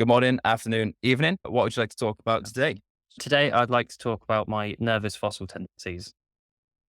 Good morning, afternoon, evening. What would you like to talk about today? Today, I'd like to talk about my nervous fossil tendencies.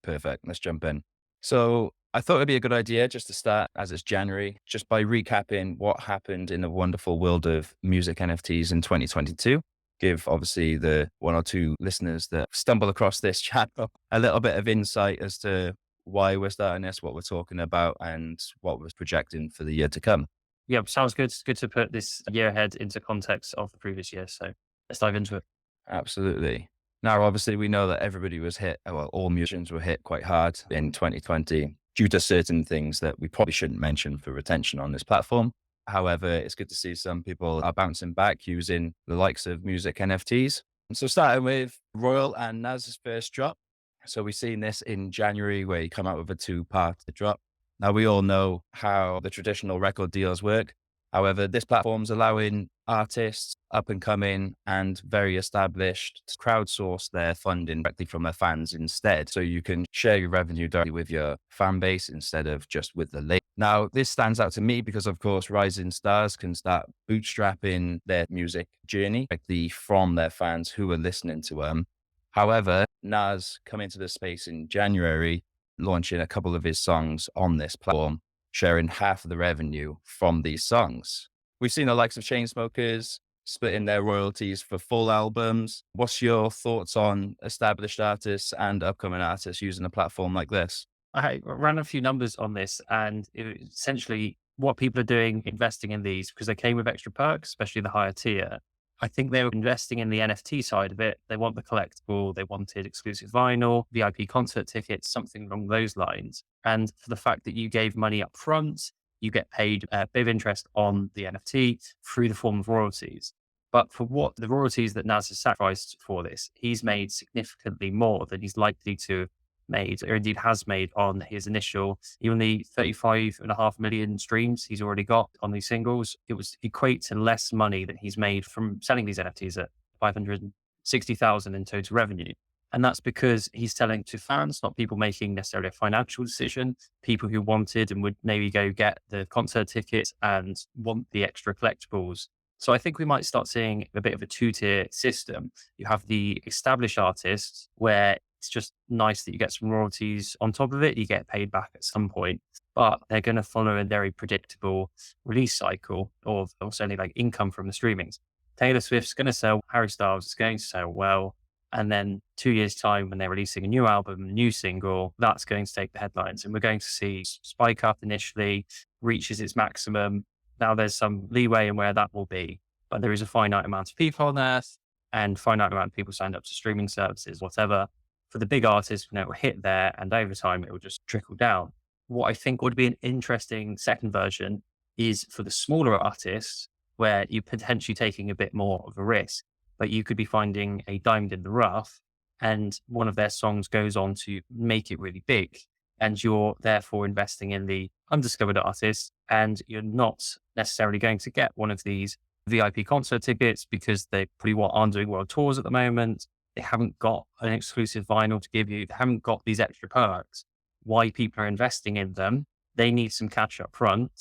Perfect. Let's jump in. So I thought it'd be a good idea just to start as it's January, just by recapping what happened in the wonderful world of music NFTs in 2022. Give obviously the one or two listeners that stumble across this channel a little bit of insight as to why we're starting this, what we're talking about, and what we're projecting for the year to come. Yeah, sounds good. It's good to put this year ahead into context of the previous year. So let's dive into it. Absolutely. Now, obviously, we know that everybody was hit, well, all musicians were hit quite hard in 2020 due to certain things that we probably shouldn't mention for retention on this platform. However, it's good to see some people are bouncing back using the likes of music NFTs. And so, starting with Royal and Nas's first drop. So, we've seen this in January where he come out with a two-part drop. Now, we all know how the traditional record deals work. However, this platform's allowing artists, up and coming and very established, to crowdsource their funding directly from their fans instead. So you can share your revenue directly with your fan base instead of just with the label. Now, this stands out to me because, of course, rising stars can start bootstrapping their music journey directly from their fans who are listening to them. However, Nas come into the space in January, launching a couple of his songs on this platform, sharing half of the revenue from these songs. We've seen the likes of Chainsmokers splitting their royalties for full albums. What's your thoughts on established artists and upcoming artists using a platform like this? I ran a few numbers on this, and essentially what people are doing, investing in these because they came with extra perks, especially the higher tier. I think they were investing in the NFT side of it. They want the collectible, they wanted exclusive vinyl, VIP concert tickets, something along those lines. And for the fact that you gave money up front, you get paid a bit of interest on the NFT through the form of royalties. But for what the royalties that Nas has sacrificed for this, he's made significantly more than he's likely to have made, or indeed has made on his initial, even the 35.5 million streams he's already got on these singles. It was equate to less money that he's made from selling these NFTs at 560,000 in total revenue. And that's because he's selling to fans, not people making necessarily a financial decision, people who wanted and would maybe go get the concert tickets and want the extra collectibles. So I think we might start seeing a bit of a two-tier system. You have the established artists where it's just nice that you get some royalties on top of it. You get paid back at some point, but they're going to follow a very predictable release cycle of certainly like income from the streamings. Taylor Swift's going to sell, Harry Styles is going to sell well. And then 2 years' time, when they're releasing a new album, a new single, that's going to take the headlines. And we're going to see spike up initially, reaches its maximum. Now there's some leeway in where that will be, but there is a finite amount of people on Earth and finite amount of people signed up to streaming services, whatever. For the big artists, it will hit there and over time, it will just trickle down. What I think would be an interesting second version is for the smaller artists where you're potentially taking a bit more of a risk, but you could be finding a diamond in the rough and one of their songs goes on to make it really big. And you're therefore investing in the undiscovered artist and you're not necessarily going to get one of these VIP concert tickets because they pretty well aren't doing world tours at the moment. They haven't got an exclusive vinyl to give you. They haven't got these extra perks. Why people are investing in them, they need some cash up front.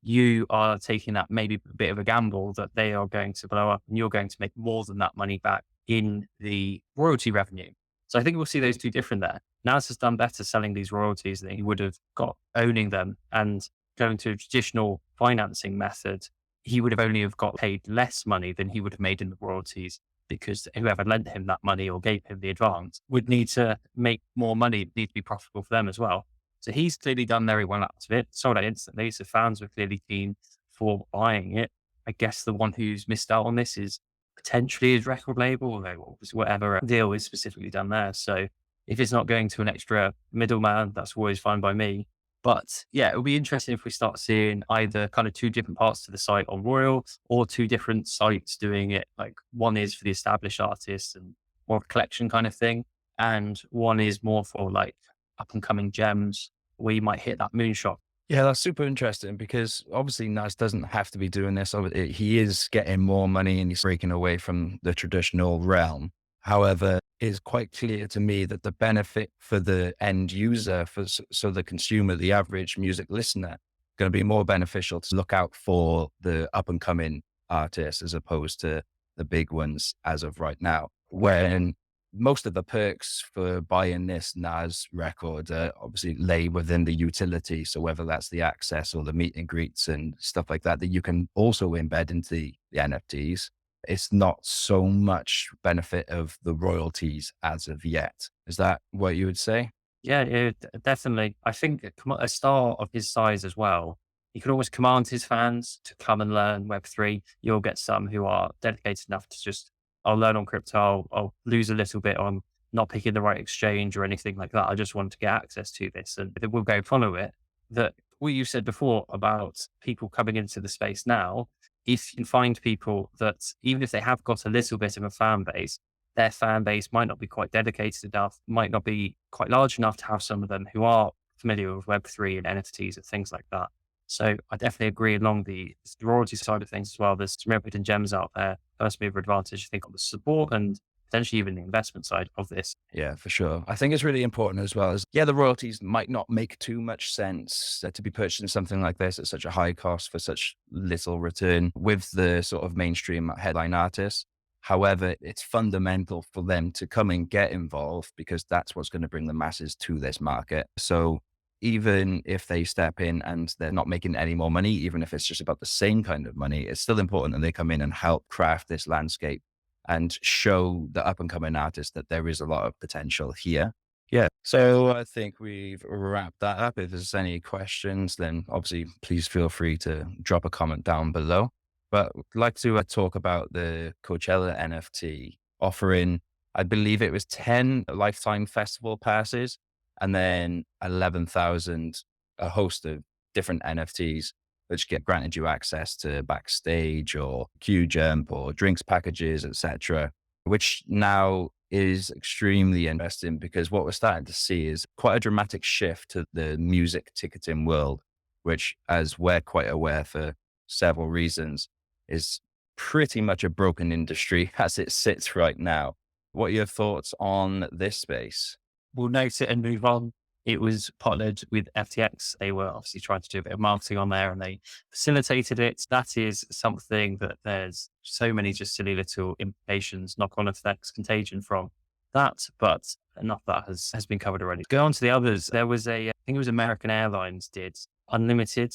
You are taking that maybe a bit of a gamble that they are going to blow up and you're going to make more than that money back in the royalty revenue. So I think we'll see those two different there. Nas has done better selling these royalties than he would have got owning them, and going to a traditional financing method, he would have only have got paid less money than he would have made in the royalties because whoever lent him that money or gave him the advance would need to make more money, need to be profitable for them as well. So he's clearly done very well out of it, sold out instantly. So fans were clearly keen for buying it. I guess the one who's missed out on this is potentially his record label, or whatever deal is specifically done there. So if it's not going to an extra middleman, that's always fine by me. But yeah, it'll be interesting if we start seeing either kind of two different parts to the site on Royal or two different sites doing it. Like one is for the established artists and more of a collection kind of thing. And one is more for like up and coming gems where you might hit that moonshot. Yeah, that's super interesting because obviously Nas doesn't have to be doing this. He is getting more money and he's breaking away from the traditional realm. However, it's quite clear to me that the benefit for the end user, so the consumer, the average music listener, going to be more beneficial to look out for the up and coming artists as opposed to the big ones as of right now. When most of the perks for buying this NAS record obviously lay within the utility. So whether that's the access or the meet and greets and stuff like that, that you can also embed into the NFTs, it's not so much benefit of the royalties as of yet. Is that what you would say? Yeah, yeah, definitely. I think a star of his size as well, he could always command his fans to come and learn Web3. You'll get some who are dedicated enough to just, I'll learn on crypto, I'll lose a little bit on not picking the right exchange or anything like that. I just want to get access to this and then we'll go follow it. That what you said before about people coming into the space now, if you can find people that even if they have got a little bit of a fan base, their fan base might not be quite dedicated enough, might not be quite large enough to have some of them who are familiar with Web3 and NFTs and things like that. So I definitely agree along the royalty side of things as well. There's some real hidden gems out there. First mover advantage, I think, on the support and potentially even the investment side of this. Yeah, for sure. I think it's really important as well as, yeah, the royalties might not make too much sense to be purchasing something like this at such a high cost for such little return with the sort of mainstream headline artists. However, it's fundamental for them to come and get involved because that's what's going to bring the masses to this market. So even if they step in and they're not making any more money, even if it's just about the same kind of money, it's still important that they come in and help craft this landscape and show the up and coming artists that there is a lot of potential here. Yeah. So I think we've wrapped that up. If there's any questions, then obviously please feel free to drop a comment down below. But I'd like to talk about the Coachella NFT offering, I believe it was 10 lifetime festival passes and then 11,000, a host of different NFTs which get granted you access to backstage or queue jump or drinks packages, etc., which now is extremely interesting because what we're starting to see is quite a dramatic shift to the music ticketing world, which, as we're quite aware for several reasons, is pretty much a broken industry as it sits right now. What are your thoughts on this space? We'll note it and move on. It was partnered with FTX. They were obviously trying to do a bit of marketing on there and they facilitated it. That is something that there's so many just silly little implications, knock on effects, contagion from that, but enough that has been covered already. Go on to the others. There was I think it was American Airlines did unlimited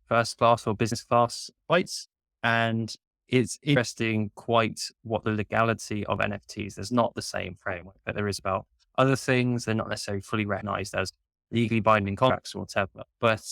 first class or business class flights. And it's interesting quite what the legality of NFTs. There's not the same framework that there is about other things. They're not necessarily fully recognized as legally binding contracts or whatever. But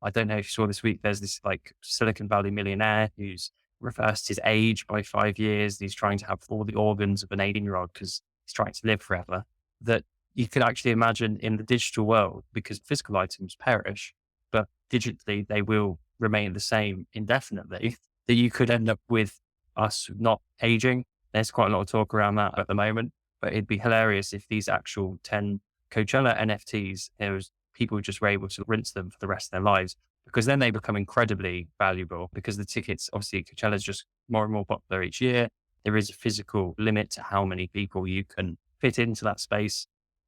I don't know if you saw this week, there's this like Silicon Valley millionaire who's reversed his age by 5 years. He's trying to have all the organs of an 18-year-old because he's trying to live forever. That you could actually imagine in the digital world, because physical items perish, but digitally they will remain the same indefinitely, that you could end up with us not aging. There's quite a lot of talk around that at the moment. But it'd be hilarious if these actual 10 Coachella NFTs, there was people who just were able to rinse them for the rest of their lives, because then they become incredibly valuable because the tickets, obviously Coachella is just more and more popular each year. There is a physical limit to how many people you can fit into that space.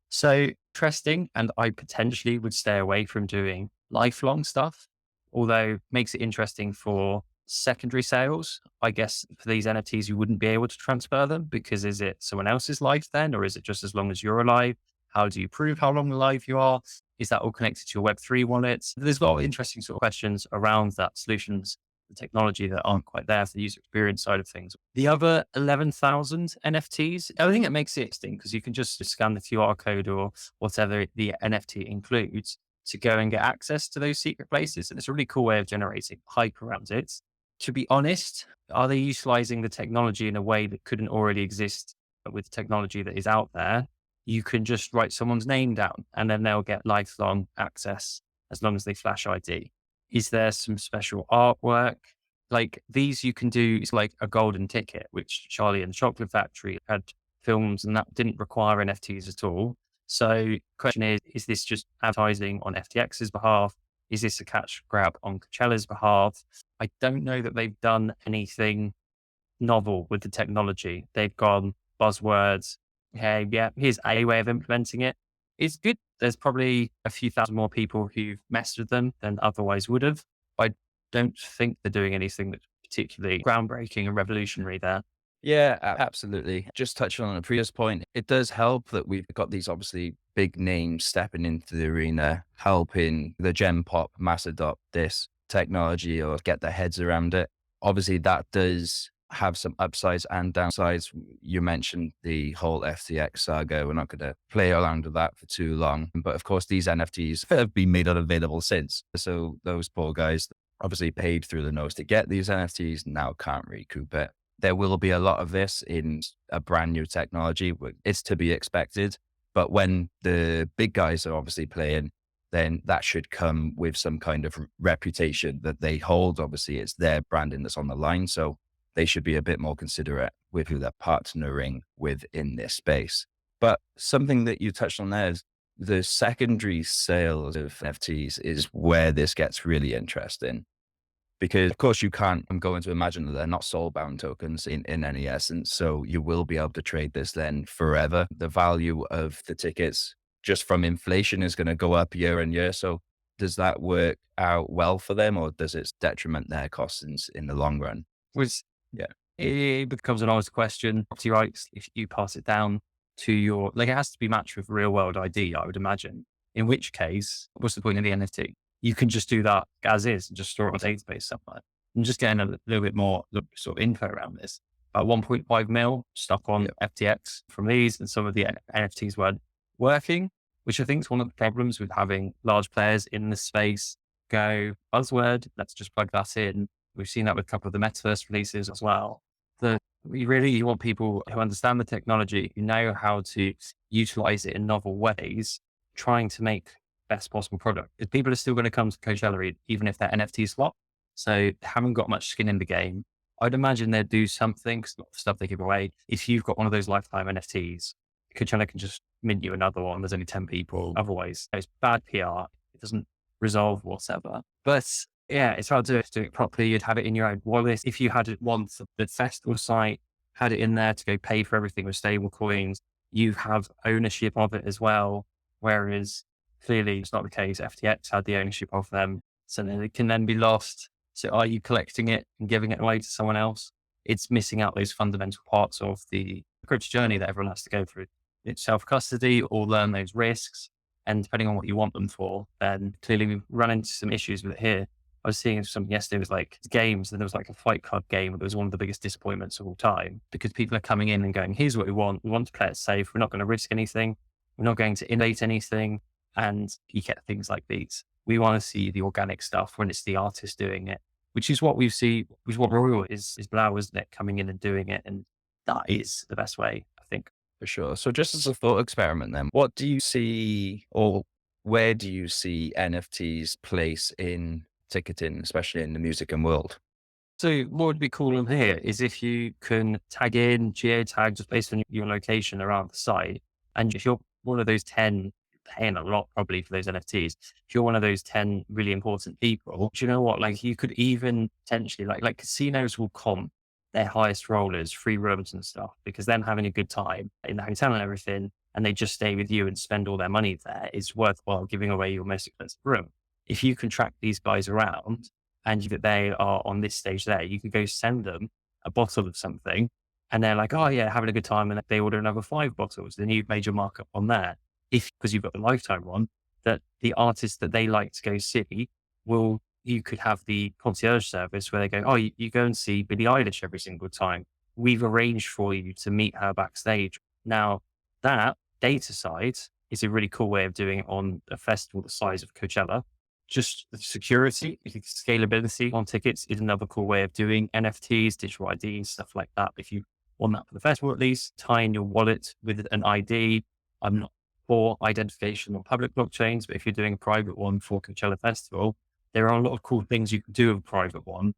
So interesting. And I potentially would stay away from doing lifelong stuff, although makes it interesting for secondary sales. I guess for these NFTs, you wouldn't be able to transfer them because is it someone else's life then, or is it just as long as you're alive? How do you prove how long alive you are? Is that all connected to your Web3 wallets? There's a lot of interesting sort of questions around that, solutions, the technology that aren't quite there for the user experience side of things. The other 11,000 NFTs, I think it makes it interesting because you can just scan the QR code or whatever the NFT includes to go and get access to those secret places. And it's a really cool way of generating hype around it. To be honest, are they utilizing the technology in a way that couldn't already exist with technology that is out there? You can just write someone's name down and then they'll get lifelong access as long as they flash ID. Is there some special artwork? Like these you can do, it's like a golden ticket, which Charlie and the Chocolate Factory had films and that didn't require NFTs at all. So question is this just advertising on FTX's behalf? Is this a catch grab on Coachella's behalf? I don't know that they've done anything novel with the technology. They've gone buzzwords. Hey, yeah, here's a way of implementing it. It's good. There's probably a few thousand more people who've messed with them than otherwise would have. I don't think they're doing anything that's particularly groundbreaking and revolutionary there. Yeah, absolutely. Just touching on a previous point, it does help that we've got these obviously big names stepping into the arena, helping the Gen Pop mass adopt this technology or get their heads around it. Obviously, that does have some upsides and downsides. You mentioned the whole FTX saga. We're not going to play around with that for too long. But of course, these NFTs have been made unavailable since. So those poor guys obviously paid through the nose to get these NFTs now can't recoup it. There will be a lot of this in a brand new technology. It's to be expected. But when the big guys are obviously playing, then that should come with some kind of reputation that they hold. Obviously, it's their branding that's on the line. So they should be a bit more considerate with who they're partnering with in this space. But something that you touched on there is the secondary sales of NFTs is where this gets really interesting. Because of course you can't, I'm going to imagine that they're not soul-bound tokens in any essence. So you will be able to trade this then forever. The value of the tickets just from inflation is going to go up year on year. So does that work out well for them, or does it detriment their costs in the long run? Was Yeah. It becomes an honest question. Property rights, if you pass it down to your, like, it has to be matched with real world ID, I would imagine. In which case, what's the point of the NFT? You can just do that as is and just store it on a database somewhere. I'm just getting a little bit more sort of info around this. About 1.5 mil stuck on FTX from these, and some of the NFTs weren't working, which I think is one of the problems with having large players in this space go buzzword. Let's just plug that in. We've seen that with a couple of the metaverse releases as well. You want people who understand the technology, who know how to utilize it in novel ways, trying to make best possible product. If people are still going to come to Coachella, even if they're NFT flop, so they haven't got much skin in the game. I'd imagine they'd do something, because not the stuff they give away. If you've got one of those lifetime NFTs, Coachella can just mint you another one. There's only 10 people. Otherwise, it's bad PR. It doesn't resolve whatever. But yeah, it's hard to do it properly. You'd have it in your own wallet. If you had it once, the festival site had it in there to go pay for everything with stable coins, you have ownership of it as well. Whereas clearly it's not the case. FTX had the ownership of them. So then it can then be lost. So are you collecting it and giving it away to someone else? It's missing out those fundamental parts of the crypto journey that everyone has to go through. It's self-custody or learn those risks. And depending on what you want them for, then clearly we've run into some issues with it here. I was seeing something yesterday, it was like games, and there was like a Fight Club game that was one of the biggest disappointments of all time, because people are coming in and going, here's what we want. We want to play it safe. We're not going to risk anything. We're not going to innovate anything. And you get things like these. We want to see the organic stuff when it's the artist doing it, which is what we see, which is what Royal is Blau, isn't it? Coming in and doing it. And that is the best way, I think. For sure. So just as a thought experiment then, what do you see, or where do you see NFTs place in ticketing, especially in the music and world? So what would be cool on here is if you can tag in geotag just based on your location around the site. And if you're one of those 10, paying a lot probably for those NFTs, if you're one of those 10 really important people, do you know what? Like you could even potentially like casinos will comp their highest rollers, free rooms and stuff, because them having a good time in the hotel and everything, and they just stay with you and spend all their money there, is worthwhile giving away your most expensive room. If you can track these guys around and that they are on this stage there, you could go send them a bottle of something and they're like, oh yeah, having a good time. And they order another 5 bottles. Then you've made your markup on there. Because you've got the lifetime one, that the artists that they like to go see you could have the concierge service where they go, oh, you go and see Billie Eilish every single time. We've arranged for you to meet her backstage. Now that data side is a really cool way of doing it on a festival the size of Coachella. Just the security, scalability on tickets is another cool way of doing NFTs, digital IDs, stuff like that. If you want that for the festival, at least tie in your wallet with an ID. I'm not for identification on public blockchains, but if you're doing a private one for Coachella Festival, there are a lot of cool things you can do with a private one,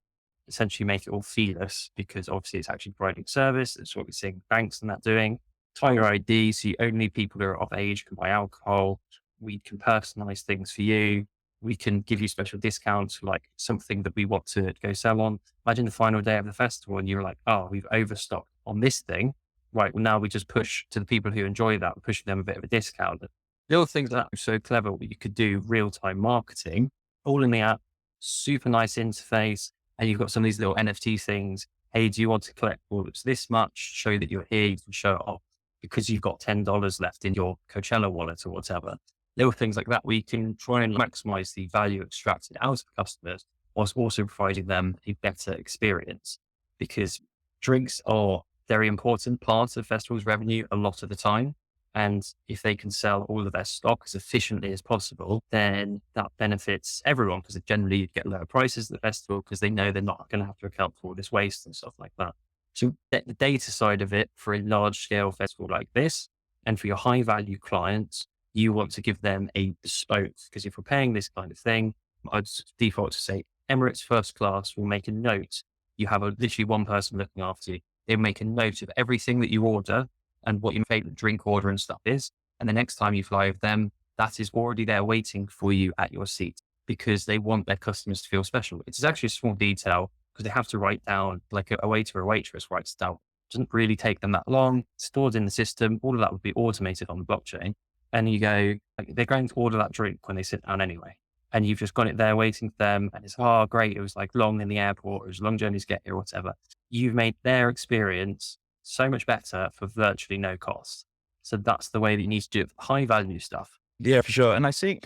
essentially make it all feeless, because obviously it's actually providing service. That's what we're seeing banks and that doing. Tie your ID, so only people who are of age can buy alcohol. We can personalize things for you. We can give you special discounts, like something that we want to go sell on. Imagine the final day of the festival and you're like, oh, we've overstocked on this thing. Right, well, now we just push to the people who enjoy that, pushing them a bit of a discount. Little things that are so clever, you could do real-time marketing, all in the app, super nice interface. And you've got some of these little NFT things. Hey, do you want to collect all that's this much? Show that you're here. You can show it off because you've got $10 left in your Coachella wallet or whatever. Little things like that, we can try and maximize the value extracted out of customers whilst also providing them a better experience, because drinks are very important parts of festivals revenue a lot of the time. And if they can sell all of their stock as efficiently as possible, then that benefits everyone, because generally you'd get lower prices at the festival because they know they're not going to have to account for all this waste and stuff like that. So the data side of it for a large scale festival like this, and for your high value clients, you want to give them a bespoke, because if we're paying this kind of thing, I'd default to say Emirates first class will make a note. You have literally one person looking after you. They make a note of everything that you order and what your favorite drink order and stuff is. And the next time you fly with them, that is already there waiting for you at your seat, because they want their customers to feel special. It's actually a small detail because they have to write down, like a waiter or a waitress writes down. It doesn't really take them that long. It's stored in the system. All of that would be automated on the blockchain. And you go, like, they're going to order that drink when they sit down anyway. And you've just got it there waiting for them. And it's, oh, great. It was like long in the airport. It was a long journey to get here or whatever. You've made their experience so much better for virtually no cost. So that's the way that you need to do it for high value stuff. Yeah, for sure. And I see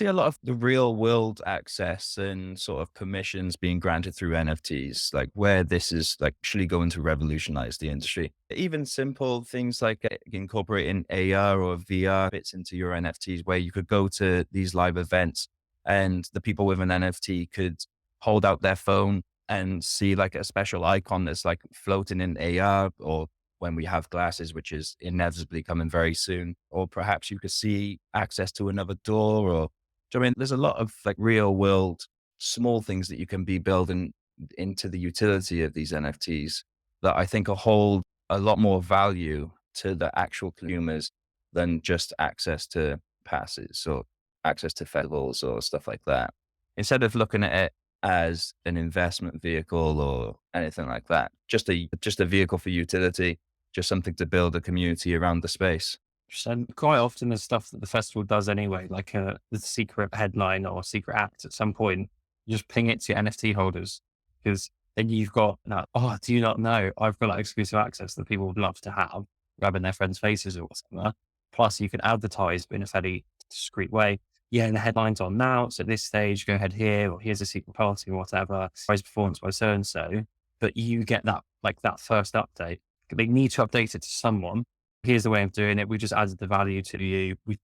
a lot of the real world access and sort of permissions being granted through NFTs, like where this is like actually going to revolutionize the industry. Even simple things like incorporating AR or VR bits into your NFTs, where you could go to these live events and the people with an NFT could hold out their phone and see like a special icon that's like floating in AR, or when we have glasses, which is inevitably coming very soon, or perhaps you could see access to another door, or, do you know what I mean, there's a lot of like real world small things that you can be building into the utility of these NFTs that I think will hold a lot more value to the actual consumers than just access to passes or access to festivals or stuff like that. Instead of looking at it as an investment vehicle or anything like that, just a vehicle for utility, just something to build a community around the space. And quite often the stuff that the festival does anyway, like the secret headline or secret act at some point, you just ping it to your NFT holders, because then you've got that, oh, do you not know? I've got that exclusive access that people would love to have, grabbing their friends' faces or whatever. Plus you can advertise, but in a fairly discreet way. Yeah, and the headline's on now. So at this stage, go ahead here, or here's a secret party or whatever, prize performance by so-and-so. But you get that, like that first update. They need to update it to someone. Here's the way of doing it. We just added the value to you. We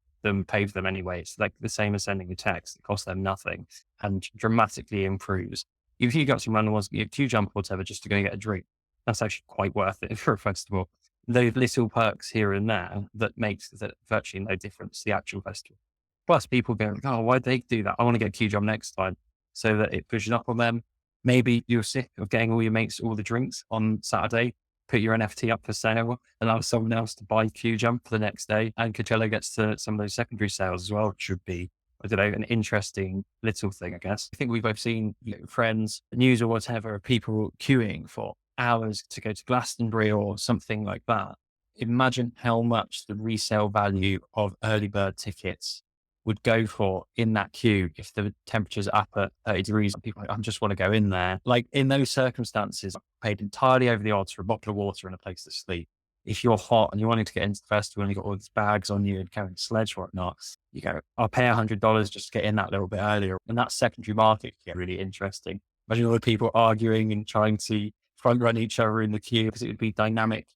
pay for them anyway. It's like the same as sending a text. It costs them nothing and dramatically improves. If you got some random ones, you queue jump or whatever, just to go get a drink, that's actually quite worth it for a festival. Those little perks here and there that makes that virtually no difference to the actual festival. Plus people go, oh, why'd they do that? I want to get a queue jump next time, so that it pushes up on them. Maybe you're sick of getting all your mates all the drinks on Saturday. Put your NFT up for sale, allow someone else to buy queue jump for the next day. And Coachella gets to some of those secondary sales as well, which would be, I don't know, an interesting little thing, I guess. I think we've both seen, friends, news or whatever, people queuing for hours to go to Glastonbury or something like that. Imagine how much the resale value of early bird tickets would go for in that queue if the temperature's up at 30 degrees and people are like, I just want to go in there. Like in those circumstances, I paid entirely over the odds for a bottle of water and a place to sleep. If you're hot and you're wanting to get into the festival and you've got all these bags on you and carrying sledge or whatnot, you go, I'll pay $100 just to get in that little bit earlier. And that secondary market can get really interesting. Imagine all the people arguing and trying to front run each other in the queue, because it would be dynamic.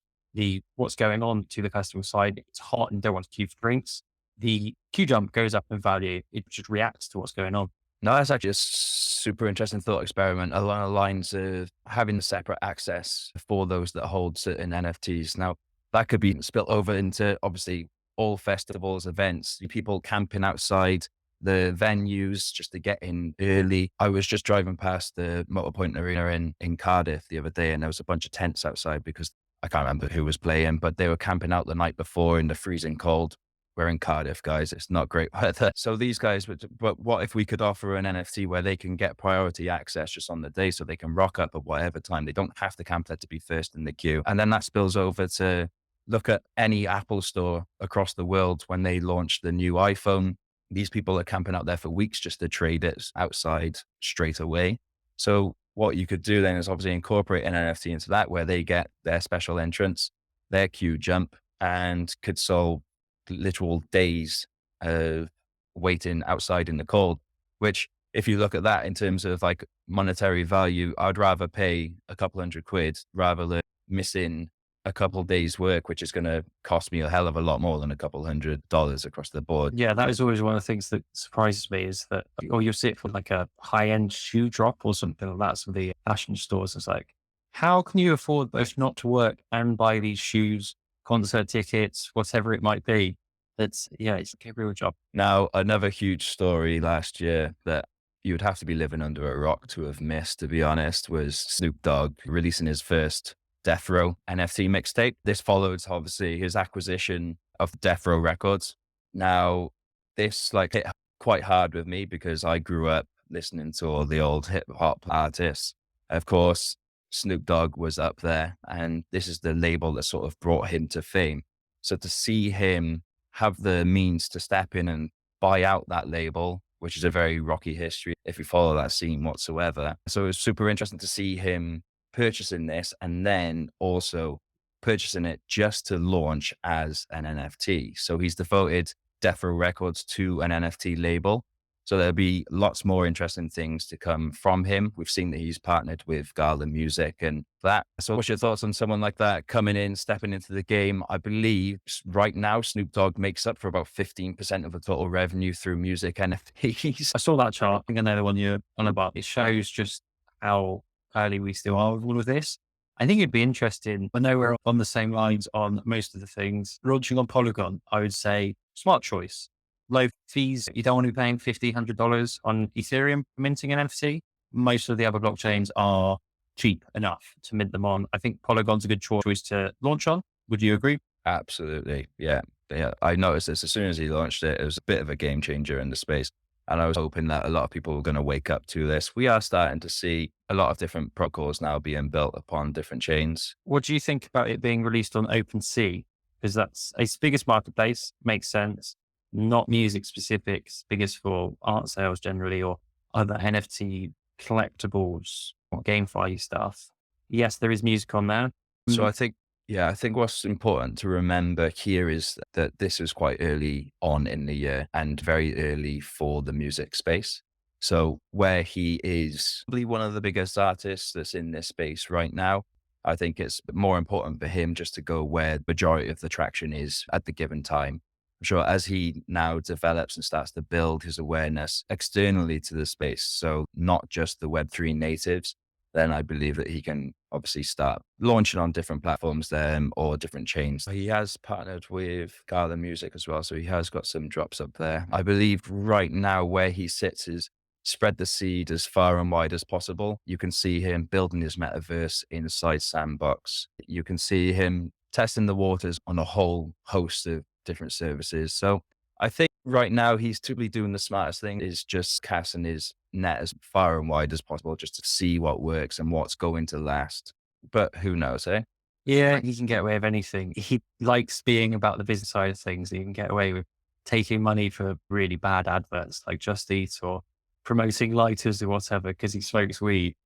What's going on to the festival side, it's hot and don't want to queue for drinks. The queue jump goes up in value. It just reacts to what's going on. No, that's actually a super interesting thought experiment along the lines of having separate access for those that hold certain NFTs. Now, that could be spilt over into obviously all festivals, events, people camping outside the venues just to get in early. I was just driving past the Motorpoint Arena in Cardiff the other day, and there was a bunch of tents outside because I can't remember who was playing, but they were camping out the night before in the freezing cold. We're in Cardiff, guys. It's not great weather. So these guys, but what if we could offer an NFT where they can get priority access just on the day, so they can rock up at whatever time? They don't have to camp there to be first in the queue. And then that spills over to look at any Apple store across the world when they launch the new iPhone. These people are camping out there for weeks just to trade it outside straight away. So what you could do then is obviously incorporate an NFT into that, where they get their special entrance, their queue jump, and could solve literal days of waiting outside in the cold. Which, if you look at that in terms of like monetary value, I'd rather pay a couple £100 rather than missing a couple days work, which is going to cost me a hell of a lot more than a couple $100 across the board. Yeah, that is always one of the things that surprises me is that, or you'll see it for like a high end shoe drop or something like that. Some of the fashion stores. It's like, how can you afford both not to work and buy these shoes, concert tickets, whatever it might be? That's, yeah, it's like a real job. Now, another huge story last year that you would have to be living under a rock to have missed, to be honest, was Snoop Dogg releasing his first Death Row NFT mixtape. This followed obviously his acquisition of Death Row Records. Now, this like hit quite hard with me because I grew up listening to all the old hip hop artists. Of course, Snoop Dogg was up there, and this is the label that sort of brought him to fame. So to see him have the means to step in and buy out that label, which is a very rocky history if you follow that scene whatsoever. So it was super interesting to see him purchasing this and then also purchasing it just to launch as an NFT. So he's devoted Death Row Records to an NFT label. So there'll be lots more interesting things to come from him. We've seen that he's partnered with Garland Music and that. So what's your thoughts on someone like that coming in, stepping into the game? I believe right now Snoop Dogg makes up for about 15% of the total revenue through music NFTs. I saw that chart. I think I know the one you're on about. It shows just how early we still are with all of this. I think it'd be interesting. I know we're on the same lines on most of the things. Launching on Polygon, I would say smart choice. Low fees. You don't want to be paying $50, $100 on Ethereum for minting an NFT. Most of the other blockchains are cheap enough to mint them on. I think Polygon's a good choice to launch on. Would you agree? Absolutely. Yeah. Yeah. I noticed this as soon as he launched it. It was a bit of a game changer in the space. And I was hoping that a lot of people were going to wake up to this. We are starting to see a lot of different protocols now being built upon different chains. What do you think about it being released on OpenSea? Because that's its biggest marketplace, makes sense. Not music specific, it's biggest for art sales generally or other NFT collectibles or GameFi stuff. Yes, there is music on there. So I think what's important to remember here is that this was quite early on in the year and very early for the music space. So where he is probably one of the biggest artists that's in this space right now, I think it's more important for him just to go where the majority of the traction is at the given time. I'm sure as he now develops and starts to build his awareness externally to the space, so not just the Web3 natives, then I believe that he can obviously start launching on different platforms then or different chains. He has partnered with Garland Music as well, so he has got some drops up there. I believe right now where he sits is spread the seed as far and wide as possible. You can see him building his metaverse inside Sandbox. You can see him testing the waters on a whole host of different services. So I think right now he's typically doing the smartest thing is just casting his net as far and wide as possible just to see what works and what's going to last. But who knows, eh? Yeah, he can get away with anything. He likes being about the business side of things. He can get away with taking money for really bad adverts like Just Eat or promoting lighters or whatever because he smokes weed.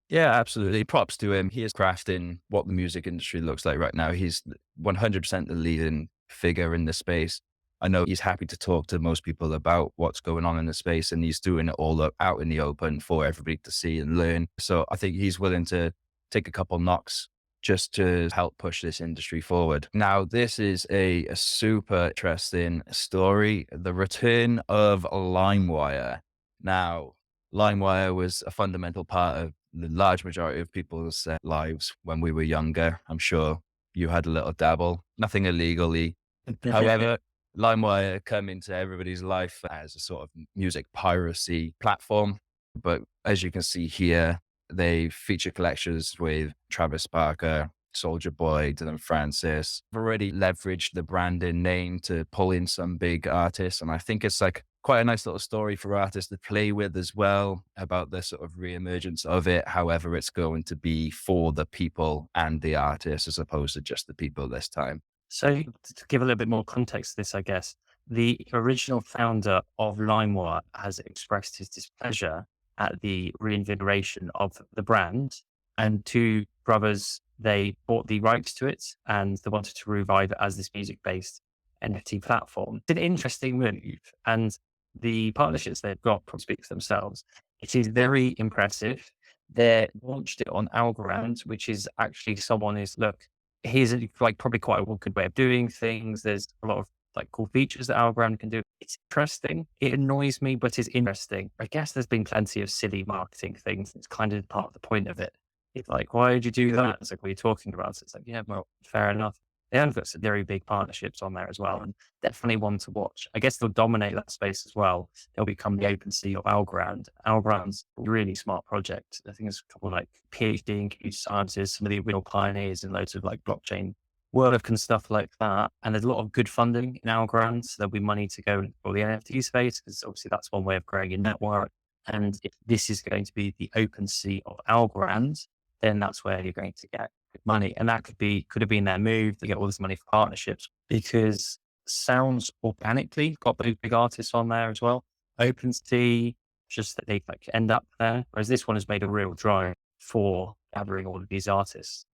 Yeah, absolutely. Props to him. He is crafting what the music industry looks like right now. He's 100% the leading figure in the space. I know he's happy to talk to most people about what's going on in the space, and he's doing it all out in the open for everybody to see and learn. So I think he's willing to take a couple knocks just to help push this industry forward. Now, this is a super interesting story, the return of LimeWire. Now, LimeWire was a fundamental part of the large majority of people's lives when we were younger. I'm sure you had a little dabble, nothing illegally. However, LimeWire come into everybody's life as a sort of music piracy platform. But as you can see here, they feature collections with Travis Barker, Soldier Boy, Dylan Francis. They've already leveraged the branding name to pull in some big artists. And I think it's like quite a nice little story for artists to play with as well about the sort of reemergence of it. However, it's going to be for the people and the artists as opposed to just the people this time. So to give a little bit more context to this, I guess, the original founder of LimeWire has expressed his displeasure at the reinvigoration of the brand. And two brothers, they bought the rights to it and they wanted to revive it as this music based NFT platform. It's an interesting move. And the partnerships they've got probably speak for themselves. It is very impressive. They launched it on Algorand, which is actually someone is, look, here's like probably quite a good way of doing things. There's a lot of like cool features that Algorand can do. It's interesting. It annoys me, but it's interesting. I guess there's been plenty of silly marketing things. It's kind of part of the point of it. It's like, why did you do that? It's like, what are you talking about? It's like, yeah, well, fair enough. They have got some very big partnerships on there as well, and definitely one to watch. I guess they'll dominate that space as well. They'll become the OpenSea of Algorand. Algorand's a really smart project. I think there's a couple of like PhD in computer sciences, some of the real pioneers in loads of like blockchain work and stuff like that. And there's a lot of good funding in Algorand. So there'll be money to go for the NFT space, because obviously that's one way of growing your network. And if this is going to be the OpenSea of Algorand, then that's where you're going to get good money. And that could have been their move to get all this money for partnerships, because sounds organically got those big artists on there as well. OpenSea, just that they like end up there. Whereas this one has made a real drive for gathering all of these artists.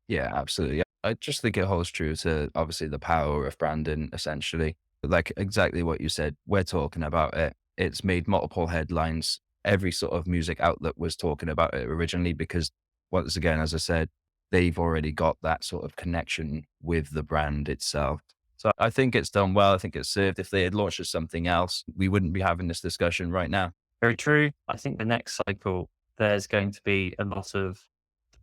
Yeah, absolutely. I just think it holds true to obviously the power of branding, essentially. Like exactly what you said, we're talking about it. It's made multiple headlines. Every sort of music outlet was talking about it originally because, once again, as I said, they've already got that sort of connection with the brand itself. So I think it's done well. I think it's served. If they had launched as something else, we wouldn't be having this discussion right now. Very true. I think the next cycle, there's going to be a lot of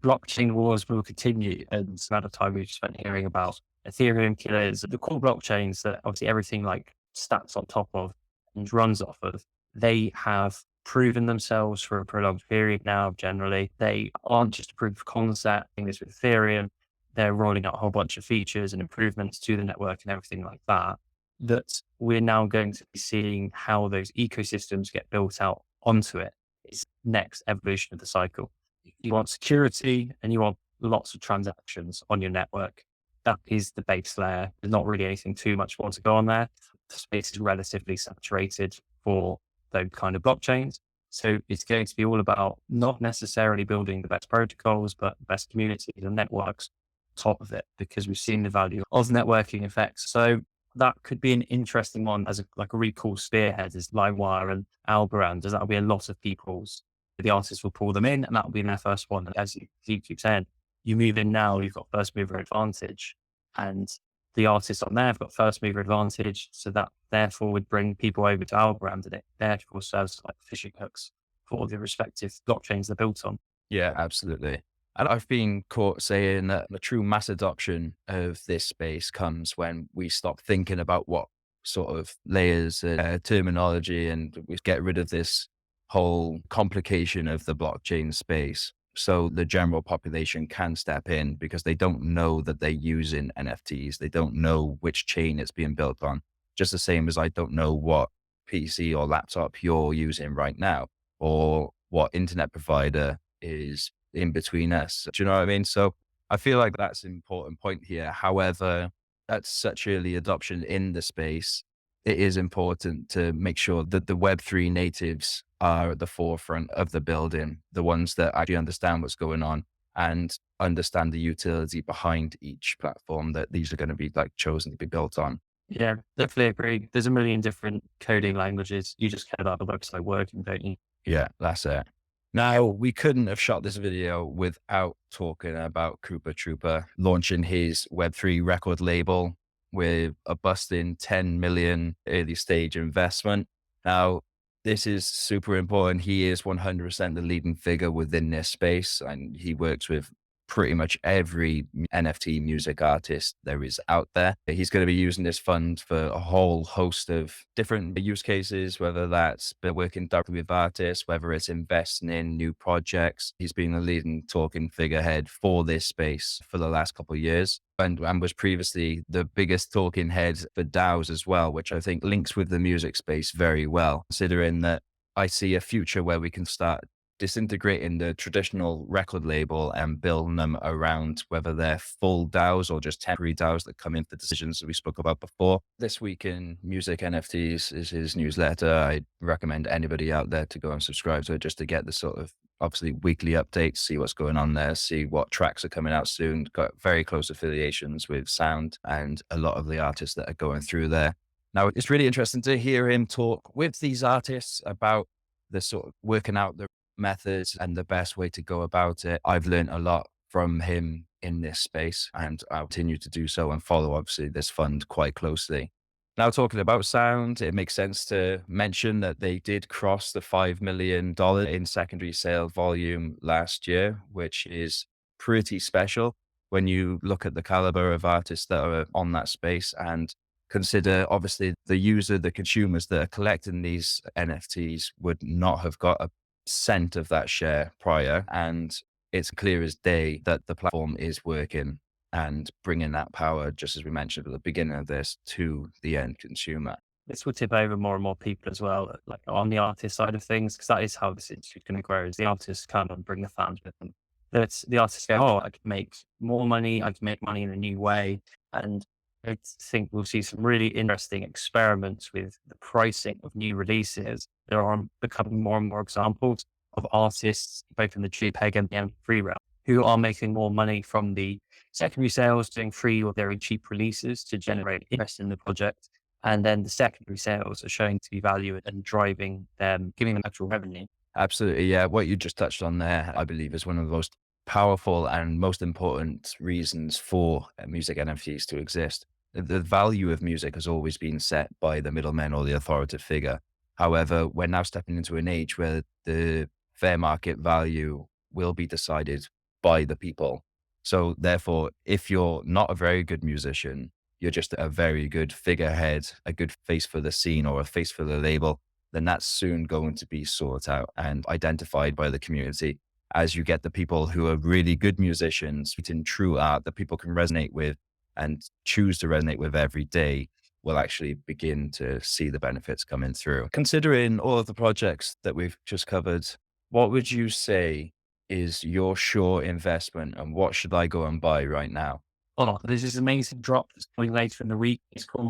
blockchain wars will continue. And the amount of time we've spent hearing about Ethereum killers, the core blockchains that obviously everything like stacks on top of and runs off of, they have proven themselves for a prolonged period now. Generally, they aren't just a proof of concept. Doing this with Ethereum, they're rolling out a whole bunch of features and improvements to the network and everything like that. That we're now going to be seeing how those ecosystems get built out onto it. It's next evolution of the cycle. You want security and you want lots of transactions on your network. That is the base layer. There's not really anything too much more to go on there. The space is relatively saturated for those kind of blockchains. So it's going to be all about not necessarily building the best protocols, but the best communities and networks on top of it, because we've seen the value of networking effects. So that could be an interesting one as a really cool spearhead is LimeWire and Algorand, as that'll be a lot of people's. The artists will pull them in, and that'll be their first one. As you keep saying, you move in now, you've got first mover advantage, and the artists on there have got first mover advantage. So that therefore would bring people over to Algorand, and it therefore serves like fishing hooks for the respective blockchains they're built on. Yeah, absolutely. And I've been caught saying that the true mass adoption of this space comes when we stop thinking about what sort of layers, terminology, and we get rid of this whole complication of the blockchain space. So the general population can step in because they don't know that they're using NFTs. They don't know which chain it's being built on. Just the same as I don't know what PC or laptop you're using right now, or what internet provider is in between us. Do you know what I mean? So I feel like that's an important point here. However, that's such early adoption in the space. It is important to make sure that the Web3 natives are at the forefront of the building, the ones that actually understand what's going on and understand the utility behind each platform that these are going to be like chosen to be built on. Yeah, definitely agree. There's a million different coding languages. You just care about the website working, don't you? Yeah, that's it. Now, we couldn't have shot this video without talking about Koopa Troopa launching his Web3 record label with a busting 10 million early stage investment. Now, this is super important. He is 100% the leading figure within this space, and he works with pretty much every NFT music artist there is out there. He's going to be using this fund for a whole host of different use cases, whether that's working directly with artists, whether it's investing in new projects. He's been a leading talking figurehead for this space for the last couple of years, and was previously the biggest talking head for DAOs as well, which I think links with the music space very well, considering that I see a future where we can start disintegrating the traditional record label and building them around whether they're full DAOs or just temporary DAOs that come in for decisions that we spoke about before. This Week in Music NFTs is his newsletter. I recommend anybody out there to go and subscribe to it just to get the sort of obviously weekly updates, see what's going on there, see what tracks are coming out soon. Got very close affiliations with Sound and a lot of the artists that are going through there. Now, it's really interesting to hear him talk with these artists about the sort of working out the methods and the best way to go about it. I've learned a lot from him in this space, and I'll continue to do so and follow obviously this fund quite closely. Now, talking about Sound, it makes sense to mention that they did cross the $5 million in secondary sale volume last year, which is pretty special when you look at the caliber of artists that are on that space and consider obviously the user, the consumers that are collecting these NFTs would not have got a cent of that share prior. And it's clear as day that the platform is working and bringing that power, just as we mentioned at the beginning of this, to the end consumer. This will tip over more and more people as well, like on the artist side of things, because that is how this industry is going to grow. Is the artists come and bring the fans with them. That's the artists go, oh, I can make more money. I can make money in a new way, and I think we'll see some really interesting experiments with the pricing of new releases. There are becoming more and more examples of artists, both in the JPEG and the MP3 realm, who are making more money from the secondary sales, doing free or very cheap releases to generate interest in the project. And then the secondary sales are showing to be value and driving them, giving them actual revenue. Absolutely. Yeah. What you just touched on there, I believe, is one of the most powerful and most important reasons for music NFTs to exist. The value of music has always been set by the middleman or the authoritative figure. However, we're now stepping into an age where the fair market value will be decided by the people. So therefore, if you're not a very good musician, you're just a very good figurehead, a good face for the scene or a face for the label, then that's soon going to be sought out and identified by the community as you get the people who are really good musicians, in true art that people can resonate with and choose to resonate with every day, will actually begin to see the benefits coming through. Considering all of the projects that we've just covered, what would you say is your sure investment and what should I go and buy right now? Oh, there's this amazing drop that's coming later in the week. It's called